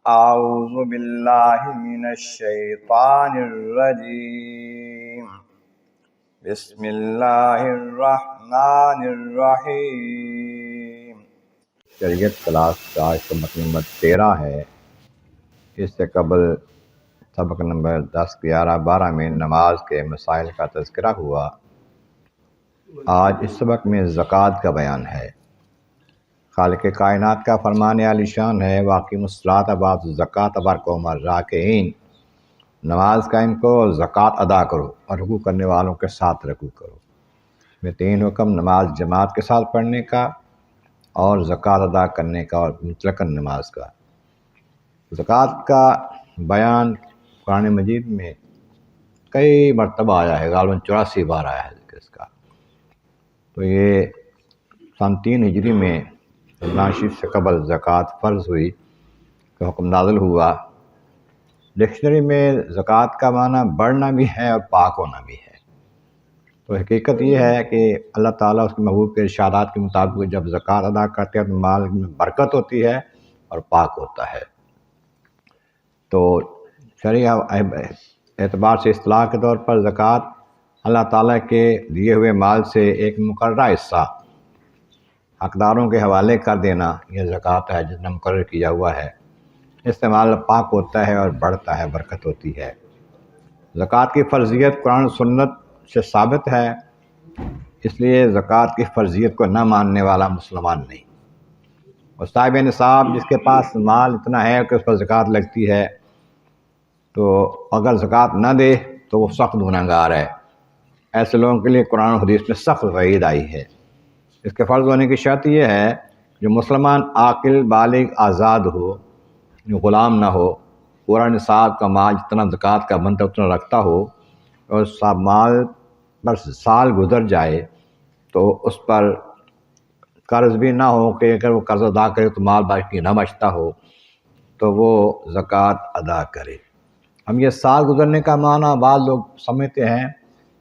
اعوذ باللہ من الشیطان الرجیم بسم اللہ الرحمن الرحیم۔ شریعت کلاس کا سبق نمبر 13 ہے۔ اس سے قبل سبق نمبر 10، 11، 12 میں نماز کے مسائل کا تذکرہ ہوا۔ آج اس سبق میں زکوٰۃ کا بیان ہے۔ خالق کائنات کا فرمان عالی شان ہے، واقیم الصلاۃ وآتوا الزکوٰۃ وارکعوا مع الراکعین، نماز قائم کرو اور زکوٰۃ ادا کرو اور رکوع کرنے والوں کے ساتھ رکوع کرو۔ اس میں 3 حکم: نماز جماعت کے ساتھ پڑھنے کا، اور زکوٰۃ ادا کرنے کا، اور مطلقاً نماز کا۔ زکوٰۃ کا بیان قرآن مجید میں کئی مرتبہ آیا ہے، غالباً 84 بار آیا ہے اس کا۔ تو یہ سن 3 ہجری میں رمضان شریف سے قبل زکوٰۃ فرض ہوئی کہ حکم نازل ہوا۔ ڈکشنری میں زکوٰۃ کا معنی بڑھنا بھی ہے اور پاک ہونا بھی ہے۔ تو حقیقت یہ ہے کہ اللہ تعالیٰ اس کے محبوب کے ارشادات کے مطابق جب زکوٰۃ ادا کرتے ہیں تو مال میں برکت ہوتی ہے اور پاک ہوتا ہے۔ تو شرعی اعتبار سے اصطلاح کے طور پر زکوٰۃ اللہ تعالیٰ کے دیے ہوئے مال سے ایک مقررہ حصہ حقداروں کے حوالے کر دینا، یہ زکوٰۃ ہے جتنا مقرر کیا ہوا ہے۔ استعمال پاک ہوتا ہے اور بڑھتا ہے، برکت ہوتی ہے۔ زکوٰۃ کی فرضیت قرآن و سنت سے ثابت ہے، اس لیے زکوٰۃ کی فرضیت کو نہ ماننے والا مسلمان نہیں۔ اور صاحب نصاب جس کے پاس مال اتنا ہے کہ اس پر زکوٰۃ لگتی ہے، تو اگر زکوٰۃ نہ دے تو وہ سخت گنہگار ہے۔ ایسے لوگوں کے لیے قرآن و حدیث میں سخت وعید آئی ہے۔ اس کے فرض ہونے کی شرط یہ ہے جو مسلمان عاقل بالغ آزاد ہو، جو غلام نہ ہو، پورا نصاب کا مال جتنا زکوٰۃ کا بنتا اتنا رکھتا ہو، اور مال پر سال گزر جائے تو اس پر قرض بھی نہ ہو کہ اگر وہ قرض ادا کرے تو مال باقی نہ بچتا ہو تو وہ زکوٰۃ ادا کرے۔ ہم یہ سال گزرنے کا معنی بعض لوگ سمجھتے ہیں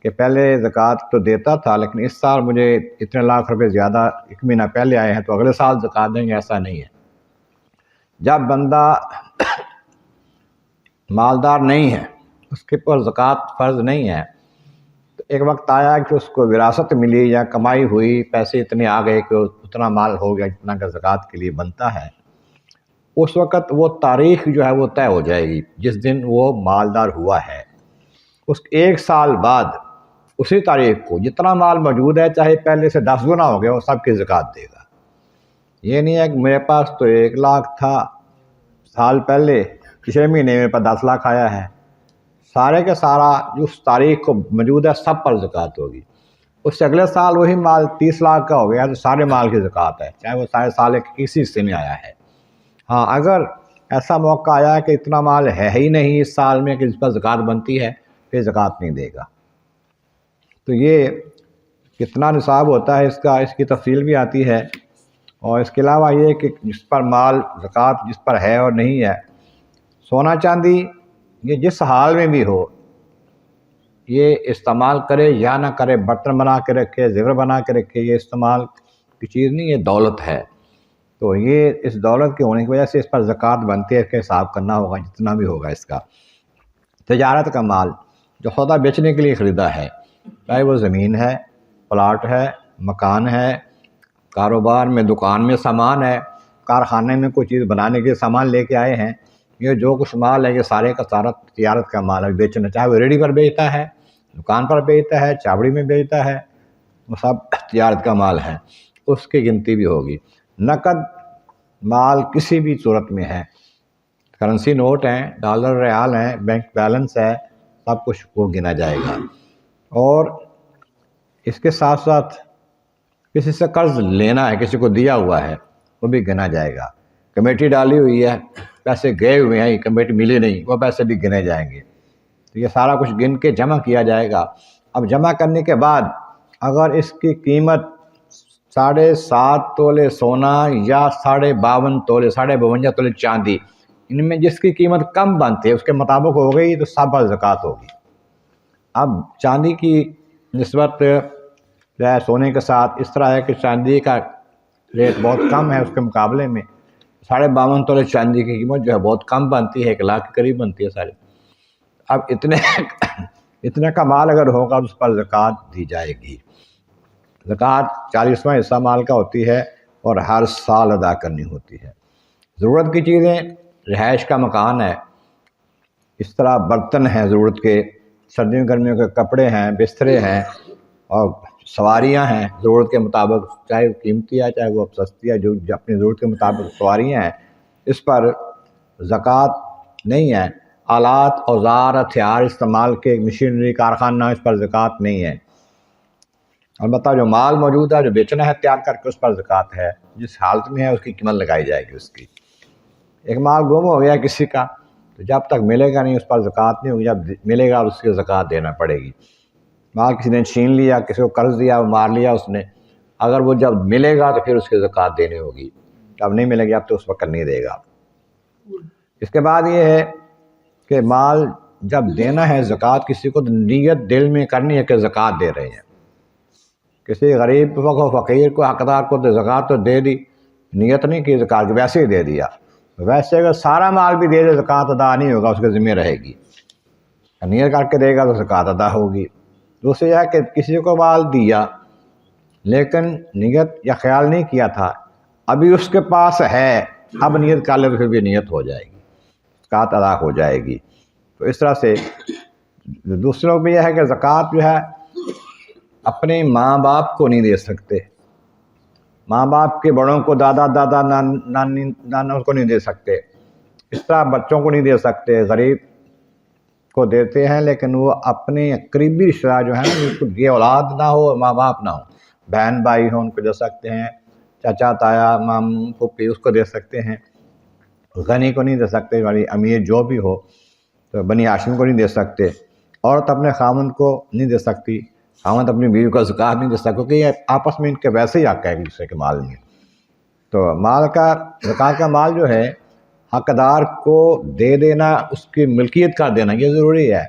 کہ پہلے زکوٰۃ تو دیتا تھا لیکن اس سال مجھے اتنے لاکھ روپے زیادہ 1 مہینہ پہلے آئے ہیں تو اگلے سال زکوٰۃ دیں گے، ایسا نہیں ہے۔ جب بندہ مالدار نہیں ہے، اس کے پر زکوٰۃ فرض نہیں ہے، تو ایک وقت آیا کہ اس کو وراثت ملی یا کمائی ہوئی، پیسے اتنے آ گئے کہ اتنا مال ہو گیا جتنا کہ زکوٰۃ کے لیے بنتا ہے، اس وقت وہ تاریخ جو ہے وہ طے ہو جائے گی جس دن وہ مالدار ہوا ہے۔ اس 1 سال بعد اسی تاریخ کو جتنا مال موجود ہے، چاہے پہلے سے 10 گنا ہو گیا، وہ سب کی زکوٰۃ دے گا۔ یہ نہیں ہے کہ میرے پاس تو 1 لاکھ تھا سال پہلے، پچھلے مہینے میرے پاس 10 لاکھ آیا ہے، سارے کا سارا جو اس تاریخ کو موجود ہے سب پر زکوٰۃ ہوگی۔ اس سے اگلے سال وہی مال 30 لاکھ کا ہو گیا تو سارے مال کی زکوٰۃ ہے، چاہے وہ سارے سال کے کسی حصے میں آیا ہے۔ ہاں، اگر ایسا موقع آیا کہ اتنا مال ہے ہی نہیں اس سال میں کہ جس پر زکوٰۃ بنتی ہے، پھر زکوٰۃ نہیں دے گا۔ تو یہ کتنا نصاب ہوتا ہے اس کی تفصیل بھی آتی ہے، اور اس کے علاوہ یہ کہ جس پر مال زکوٰۃ جس پر ہے اور نہیں ہے، سونا چاندی یہ جس حال میں بھی ہو، یہ استعمال کرے یا نہ کرے، برتن بنا کے رکھے، زیور بنا کے رکھے، یہ استعمال کی چیز نہیں، یہ دولت ہے۔ تو یہ اس دولت کے ہونے کی وجہ سے اس پر زکوٰۃ بنتی ہے، اس کا حساب کرنا ہوگا جتنا بھی ہوگا اس کا۔ تجارت کا مال جو سودا بیچنے کے لیے خریدا ہے، چاہے وہ زمین ہے، پلاٹ ہے، مکان ہے، کاروبار میں دکان میں سامان ہے، کارخانے میں کوئی چیز بنانے کے سامان لے کے آئے ہیں، یہ جو کچھ مال ہے یہ سارے کا سارا تجارت کا مال ہے، بیچنا، چاہے وہ ریڈی پر بیچتا ہے، دکان پر بیچتا ہے، چاوڑی میں بیچتا ہے، وہ سب تجارت کا مال ہے، اس کی گنتی بھی ہوگی۔ نقد مال کسی بھی صورت میں ہے، کرنسی نوٹ ہیں، ڈالر ریال ہیں، بینک بیلنس ہے، سب کچھ وہ گنا جائے گا۔ اور اس کے ساتھ ساتھ کسی سے قرض لینا ہے، کسی کو دیا ہوا ہے، وہ بھی گنا جائے گا۔ کمیٹی ڈالی ہوئی ہے، پیسے گئے ہوئے ہیں، یہ کمیٹی ملی نہیں، وہ پیسے بھی گنے جائیں گے۔ تو یہ سارا کچھ گن کے جمع کیا جائے گا۔ اب جمع کرنے کے بعد اگر اس کی قیمت 7.5 تولے سونا یا 52.5 تولے 52 تولے چاندی، ان میں جس کی قیمت کم بنتی ہے اس کے مطابق ہو گئی تو سب پر زکوٰۃ ہوگی۔ اب چاندی کی نسبت جو ہے سونے کے ساتھ اس طرح ہے کہ چاندی کا ریٹ بہت کم ہے اس کے مقابلے میں، 52.5 तोले चांदी की कीमत जो है बहुत कम बनती है, 1 लाख के करीब बनती है सारी। अब इतने का माल अगर होगा उस पर ज़कात दी जाएगी। ज़कात 40वां हिस्सा माल का होती है और हर साल अदा करनी होती है। ज़रूरत की चीज़ें, रिहाइश का मकान है, इस तरह बर्तन हैं ज़रूरत के, सर्दियों गर्मियों के कपड़े हैं, बिस्तरे हैं, और सवारियां हैं ज़रूरत के मुताबिक, चाहे वो कीमती है चाहे वो सस्ती है, जो अपनी ज़रूरत के मुताबिक सवारियां हैं, इस पर ज़कात नहीं है। आलात, औज़ार, हथियार इस्तेमाल के, मशीनरी, कारखाना, इस पर ज़कात नहीं है। अलबत्ता जो माल मौजूद है, जो बेचना है तैयार करके, उस पर ज़कात है। जिस हालत में है उसकी कीमत लगाई जाएगी उसकी। एक माल गुम हो गया किसी का, तो जब तक मिलेगा नहीं उस पर ज़कात नहीं होगी, जब मिलेगा उसकी ज़कात देना पड़ेगी। माल किसी ने छीन लिया, किसी को कर्ज दिया, वो मार लिया उसने, अगर वो जब मिलेगा तो फिर उसकी ज़कात देनी होगी, जब नहीं मिलेगी अब तो उस वक्त नहीं देगा। इसके बाद ये है कि माल जब देना है ज़कात किसी को, तो नीयत दिल में करनी है कि ज़कात दे रहे हैं। किसी गरीब को, फ़कीर को, हक़दार को तो ज़कात तो दे दी, नीयत नहीं की ज़कात की, वैसे ही दे दिया। वैसे अगर सारा माल भी दे दे ज़कात अदा नहीं होगा, उसके ज़िम्मे रहेगी। नीयत करके देगा तो ज़कात अदा होगी। दूसरी है कि किसी को माल दिया लेकिन नीयत या ख्याल नहीं किया था, अभी उसके पास है, अब नीयत कर ले तो फिर भी नीयत हो जाएगी, ज़कात अदा हो जाएगी। तो इस तरह से दूसरों में यह है कि ज़कात जो है अपने माँ बाप को नहीं दे सकते, माँ बाप के बड़ों को, दादा दादा नानी नाना को नहीं दे सकते। इस तरह बच्चों को नहीं दे सकते, गरीब को देते हैं, लेकिन वो अपने करीबी रिश्तेदार जो है ना, ये औलाद ना हो, माँ बाप ना हो, बहन भाई हो, उनको दे सकते हैं, चाचा ताया मामू फूफी, उसको दे सकते हैं। गनी को नहीं दे सकते, वाली अमीर जो भी हो, तो बनी हाशिम को नहीं दे सकते। औरत अपने खामन को नहीं दे सकती, खामन अपनी बीवी को ज़कात नहीं दे सकता, क्योंकि ये आपस में इनके वैसे ही हक़ है एक दूसरे के माल में। तो माल का, ज़कात का माल जो है हक़दार को दे देना, उसकी मिल्कियत कर देना, ये ज़रूरी है।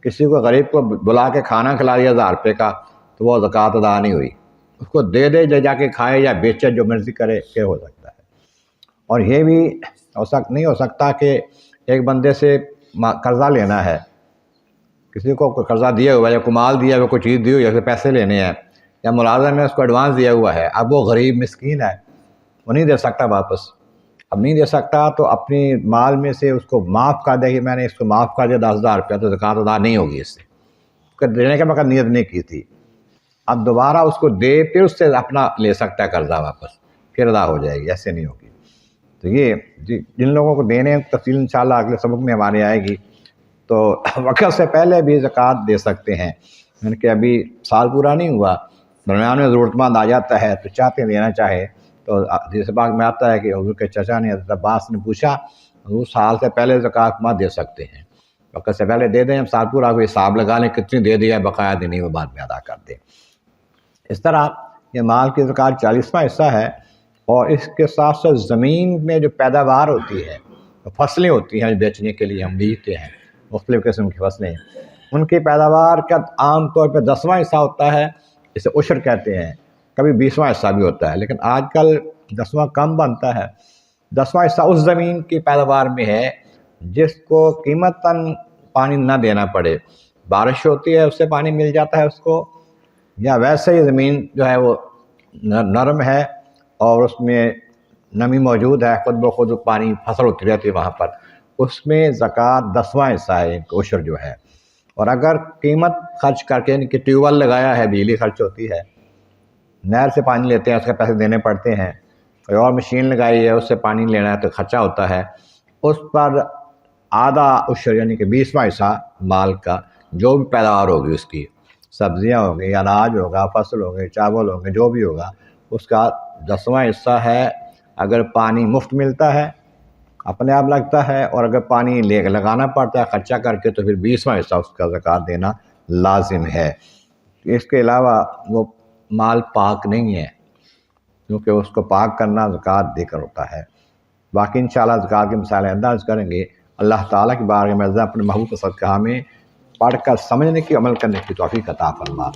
किसी को गरीब को बुला के खाना खिला दिया 1000 रुपये का, तो वो ज़कात अदा नहीं हुई, उसको दे दे, ले जाके खाए या बेचे, जो मर्ज़ी करे, क्या हो सकता है। और ये भी नहीं हो सकता कि एक बंदे से कर्ज़ा लेना है, किसी को कर्ज़ा दिया हुआ है, या को माल दिया हुआ, कोई चीज़ दी हुई है, पैसे लेने हैं, या मुलाज़िम है उसको एडवांस दिया हुआ है, अब वो गरीब मिस्कीन है, वो नहीं दे सकता वापस। अब नहीं दे सकता तो अपनी माल में से उसको माफ़ कर दे कि मैंने इसको माफ़ कर दिया 10,000 रुपया, तो ज़कात अदा नहीं होगी इससे, देने के वक़्त नीयत नहीं की थी। अब दोबारा उसको दे, फिर उससे अपना ले सकता है कर्ज़ा वापस, फिर अदा हो जाएगी, ऐसे नहीं होगी। तो ये जिन लोगों को देने हैं, तफ़सील इंशाअल्लाह अगले सबक में हमारे आएगी। तो वक़्त से पहले भी ज़कात दे सकते हैं, यानी कि अभी साल पूरा नहीं हुआ, दरमियान में ज़रूरतमंद आ जाता है तो चाहते देना चाहे, तो हदीस पाक में आता है कि हुज़ूर के चचा ने, हज़रत अब्बास ने पूछा, हुज़ूर साल से पहले ज़कात मत दे सकते हैं, वक़्त से पहले दे दें, हम साल पूरा कोई हिसाब लगा लें कितनी दे दिया है, बकाया देनी वो बाद में अदा कर दें। इस तरह ये माल की ज़कात 40वां हिस्सा है। और इसके साथ साथ ज़मीन में जो पैदावार होती है, फसलें होती हैं बेचने के लिए हम बीजते हैं, मुख्तलिफ़ किस्म की फसलें, उनकी पैदावार का आम तौर पर 10वां हिस्सा होता है, इसे उशर कहते हैं, कभी 20वां हिस्सा भी होता है, लेकिन आजकल 10वां कम बनता है। 10वां हिस्सा उस ज़मीन की पैदावार में है जिसको कीमतन पानी ना देना पड़े, बारिश होती है उससे पानी मिल जाता है उसको, या वैसे ही ज़मीन जो है वो नरम है और उसमें नमी मौजूद है, खुद ब खुद पानी फसल होती रहती है वहाँ पर, उसमें ज़कात 10वां हिस्सा है एक उशर जो है। और अगर कीमत खर्च करके, यानी कि ट्यूबवेल लगाया है, बिजली खर्च होती है, नहर से पानी लेते हैं, उसके पैसे देने पड़ते हैं, कोई और मशीन लगाई है उससे पानी लेना है तो खर्चा होता है, उस पर आधा उशर यानी कि 20वां हिस्सा माल का, जो भी पैदावार होगी उसकी, सब्जियां हो गई, अनाज होगा, फसल हो गई, चावल होंगे, जो भी होगा, उसका 10वां हिस्सा है। अगर पानी मुफ्त मिलता है, अपने आप लगता है, और अगर पानी ले लगाना पड़ता है खर्चा करके, तो फिर 20वां हिस्सा उसका ज़कात देना लाजिम है। इसके अलावा वो माल पाक नहीं है, क्योंकि उसको पाक करना ज़कात देकर होता है। बाकी इंशाअल्लाह ज़कात की मिसालें अंदाज़ करेंगे। अल्लाह ताला की बारगाह में अपने महबूब के सदक़ा में पढ़ कर समझने की, अमल करने की तौफ़ीक़ अता फरमा।